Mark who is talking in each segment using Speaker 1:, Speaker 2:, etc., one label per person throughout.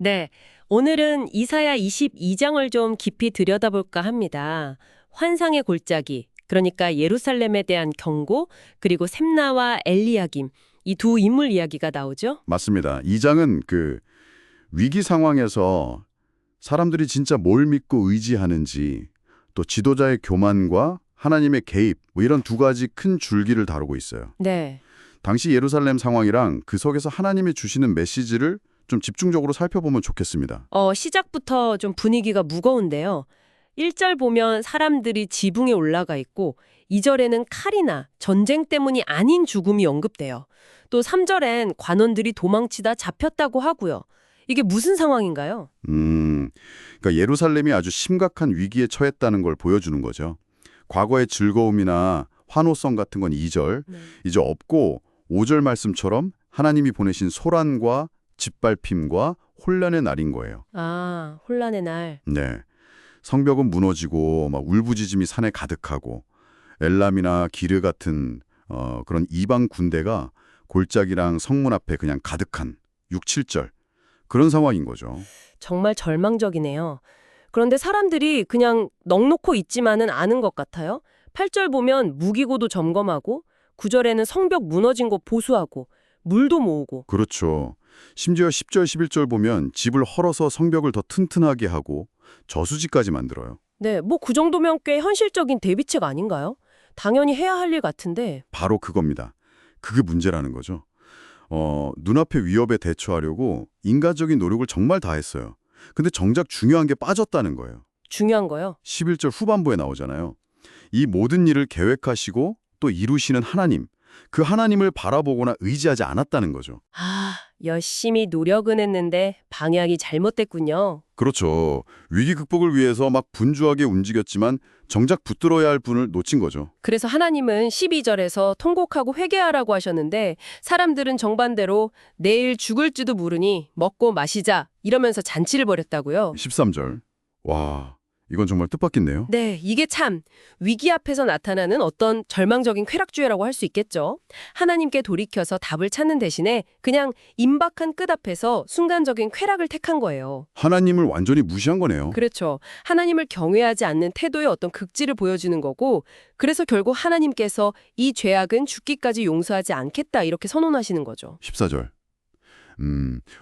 Speaker 1: 네, 오늘은 이사야 22장을 좀 깊이 들여다볼까 합니다. 환상의 골짜기, 그러니까 예루살렘에 대한 경고, 그리고 셈나와 엘리야김, 이 두 인물 이야기가 나오죠?
Speaker 2: 맞습니다. 이 장은 위기 상황에서 사람들이 진짜 뭘 믿고 의지하는지, 또 지도자의 교만과 하나님의 개입, 이런 두 가지 큰 줄기를 다루고 있어요.
Speaker 1: 네.
Speaker 2: 당시 예루살렘 상황이랑 그 속에서 하나님이 주시는 메시지를 좀 집중적으로 살펴보면 좋겠습니다.
Speaker 1: 시작부터 좀 분위기가 무거운데요. 1절 보면 사람들이 지붕에 올라가 있고 2절에는 칼이나 전쟁 때문이 아닌 죽음이 언급돼요. 또 3절엔 관원들이 도망치다 잡혔다고 하고요. 이게 무슨 상황인가요?
Speaker 2: 그러니까 예루살렘이 아주 심각한 위기에 처했다는 걸 보여주는 거죠. 과거의 즐거움이나 환호성 같은 건 2절, 이제 없고 5절 말씀처럼 하나님이 보내신 소란과 짓밟힘과 혼란의 날인 거예요.
Speaker 1: 아, 혼란의 날.
Speaker 2: 네. 성벽은 무너지고 막 울부짖음이 산에 가득하고 엘람이나 기르 같은 그런 이방 군대가 골짜기랑 성문 앞에 그냥 가득한 6, 7절 그런 상황인 거죠.
Speaker 1: 정말 절망적이네요. 그런데 사람들이 그냥 넋놓고 있지만은 않은 것 같아요. 8절 보면 무기고도 점검하고 9절에는 성벽 무너진 거 보수하고 물도 모으고.
Speaker 2: 그렇죠. 심지어 10절, 11절 보면 집을 헐어서 성벽을 더 튼튼하게 하고 저수지까지 만들어요.
Speaker 1: 네, 뭐 그 정도면 꽤 현실적인 대비책 아닌가요? 당연히 해야 할 일 같은데.
Speaker 2: 바로 그겁니다. 그게 문제라는 거죠. 눈앞의 위협에 대처하려고 인간적인 노력을 정말 다했어요. 근데 정작 중요한 게 빠졌다는 거예요.
Speaker 1: 중요한 거요.
Speaker 2: 11절 후반부에 나오잖아요. 이 모든 일을 계획하시고 또 이루시는 하나님, 그 하나님을 바라보거나 의지하지 않았다는 거죠.
Speaker 1: 아, 열심히 노력은 했는데 방향이 잘못됐군요.
Speaker 2: 그렇죠. 위기 극복을 위해서 막 분주하게 움직였지만 정작 붙들어야 할 분을 놓친 거죠.
Speaker 1: 그래서 하나님은 12절에서 통곡하고 회개하라고 하셨는데 사람들은 정반대로 내일 죽을지도 모르니 먹고 마시자 이러면서 잔치를 벌였다고요.
Speaker 2: 13절. 와, 이건 정말 뜻밖인데요.
Speaker 1: 네, 이게 참 위기 앞에서 나타나는 어떤 절망적인 쾌락주의라고 할 수 있겠죠. 하나님께 돌이켜서 답을 찾는 대신에 그냥 임박한 끝 앞에서 순간적인 쾌락을 택한 거예요.
Speaker 2: 하나님을 완전히 무시한 거네요.
Speaker 1: 그렇죠. 하나님을 경외하지 않는 태도의 어떤 극지를 보여주는 거고 그래서 결국 하나님께서 이 죄악은 죽기까지 용서하지 않겠다 이렇게 선언하시는 거죠.
Speaker 2: 14절.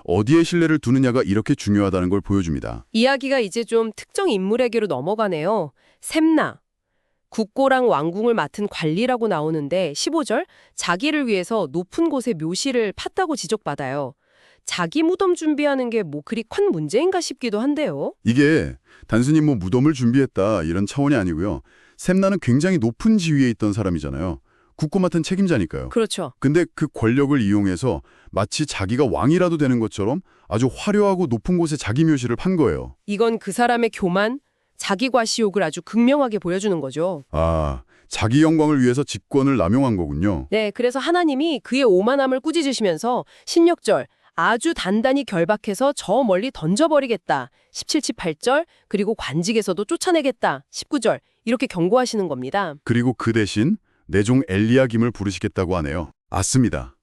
Speaker 2: 어디에 신뢰를 두느냐가 이렇게 중요하다는 걸 보여줍니다.
Speaker 1: 이야기가 이제 좀 특정 인물에게로 넘어가네요. 셈나. 국고랑 왕궁을 맡은 관리라고 나오는데 15절 자기를 위해서 높은 곳에 묘실을 팠다고 지적받아요. 자기 무덤 준비하는 게 뭐 그리 큰 문제인가 싶기도 한데요.
Speaker 2: 이게 단순히 무덤을 준비했다 이런 차원이 아니고요. 셈나는 굉장히 높은 지위에 있던 사람이잖아요. 국고 맡은 책임자니까요.
Speaker 1: 그렇죠.
Speaker 2: 근데 그 권력을 이용해서 마치 자기가 왕이라도 되는 것처럼 아주 화려하고 높은 곳에 자기 묘실을 판 거예요.
Speaker 1: 이건 그 사람의 교만, 자기 과시욕을 아주 극명하게 보여주는 거죠.
Speaker 2: 아, 자기 영광을 위해서 직권을 남용한 거군요.
Speaker 1: 네, 그래서 하나님이 그의 오만함을 꾸짖으시면서 16절 아주 단단히 결박해서 저 멀리 던져버리겠다. 17, 18절 그리고 관직에서도 쫓아내겠다. 19절 이렇게 경고하시는 겁니다.
Speaker 2: 그리고 그 대신 내종 엘리야김을 부르시겠다고 하네요. 맞습니다.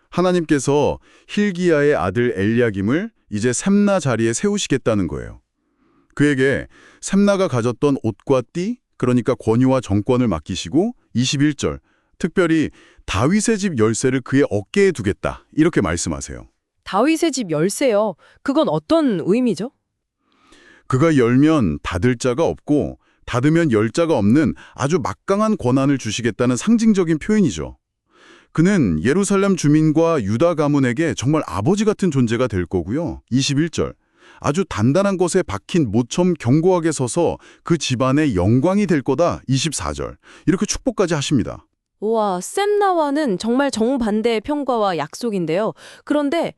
Speaker 2: 하나님께서 힐기야의 아들 엘리야김을 이제 셈나 자리에 세우시겠다는 거예요. 그에게 셈나가 가졌던 옷과 띠, 그러니까 권위와 정권을 맡기시고 21절, 특별히 다윗의 집 열쇠를 그의 어깨에 두겠다. 이렇게 말씀하세요.
Speaker 1: 다윗의 집 열쇠요. 그건 어떤 의미죠?
Speaker 2: 그가 열면 닫을 자가 없고 닫으면 열 자가 없는 아주 막강한 권한을 주시겠다는 상징적인 표현이죠. 그는 예루살렘 주민과 유다 가문에게 정말 아버지 같은 존재가 될 거고요. 21절. 아주 단단한 것에 박힌 모처럼 견고하게 서서 그 집안의 영광이 될 거다. 24절. 이렇게 축복까지 하십니다.
Speaker 3: 우와, 셈나와는 정말 정반대의 평가와 약속인데요. 그런데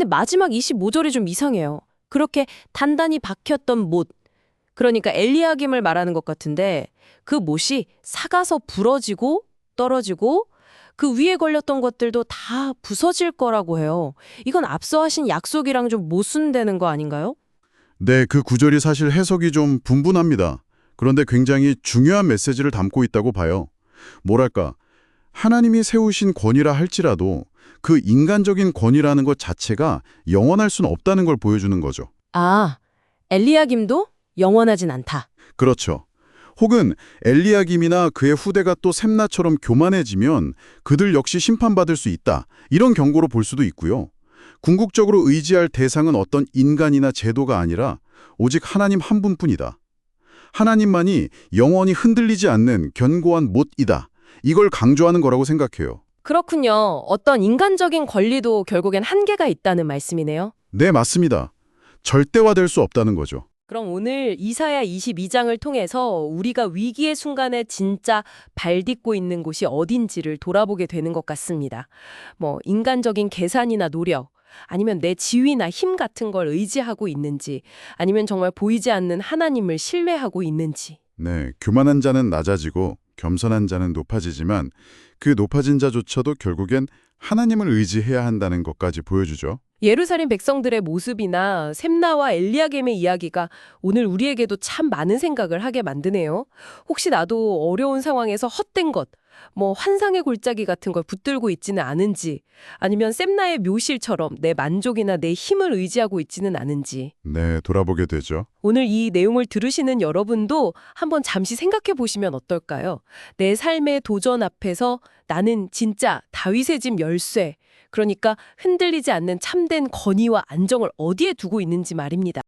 Speaker 3: 마지막 25절이 좀 이상해요. 그렇게 단단히 박혔던 못, 그러니까 엘리야김을 말하는 것 같은데 그 못이 삭아서 부러지고 떨어지고 그 위에 걸렸던 것들도 다 부서질 거라고 해요. 이건 앞서 하신 약속이랑 좀 모순되는 거 아닌가요?
Speaker 2: 네, 그 구절이 사실 해석이 좀 분분합니다. 그런데 굉장히 중요한 메시지를 담고 있다고 봐요. 뭐랄까, 하나님이 세우신 권위라 할지라도 그 인간적인 권위라는 것 자체가 영원할 수는 없다는 걸 보여주는 거죠.
Speaker 3: 아, 엘리야김도 영원하진 않다.
Speaker 2: 그렇죠. 혹은 엘리야김이나 그의 후대가 또 셈나처럼 교만해지면 그들 역시 심판받을 수 있다. 이런 경고로 볼 수도 있고요. 궁극적으로 의지할 대상은 어떤 인간이나 제도가 아니라 오직 하나님 한 분뿐이다. 하나님만이 영원히 흔들리지 않는 견고한 못이다. 이걸 강조하는 거라고 생각해요.
Speaker 3: 그렇군요. 어떤 인간적인 권리도 결국엔 한계가 있다는 말씀이네요.
Speaker 2: 네, 맞습니다. 절대화될 수 없다는 거죠.
Speaker 3: 그럼 오늘 이사야 22장을 통해서 우리가 위기의 순간에 진짜 발딛고 있는 곳이 어딘지를 돌아보게 되는 것 같습니다. 인간적인 계산이나 노력, 아니면 내 지위나 힘 같은 걸 의지하고 있는지, 아니면 정말 보이지 않는 하나님을 신뢰하고 있는지.
Speaker 2: 네, 교만한 자는 낮아지고 겸손한 자는 높아지지만 그 높아진 자조차도 결국엔 하나님을 의지해야 한다는 것까지 보여주죠.
Speaker 1: 예루살렘 백성들의 모습이나 셈나와 엘리야김의 이야기가 오늘 우리에게도 참 많은 생각을 하게 만드네요. 혹시 나도 어려운 상황에서 헛된 것, 환상의 골짜기 같은 걸 붙들고 있지는 않은지, 아니면 셈나의 묘실처럼 내 만족이나 내 힘을 의지하고 있지는 않은지.
Speaker 2: 네, 돌아보게 되죠.
Speaker 1: 오늘 이 내용을 들으시는 여러분도 한번 잠시 생각해 보시면 어떨까요? 내 삶의 도전 앞에서 나는 진짜 다윗의 집 열쇠, 그러니까 흔들리지 않는 참된 권위와 안정을 어디에 두고 있는지 말입니다.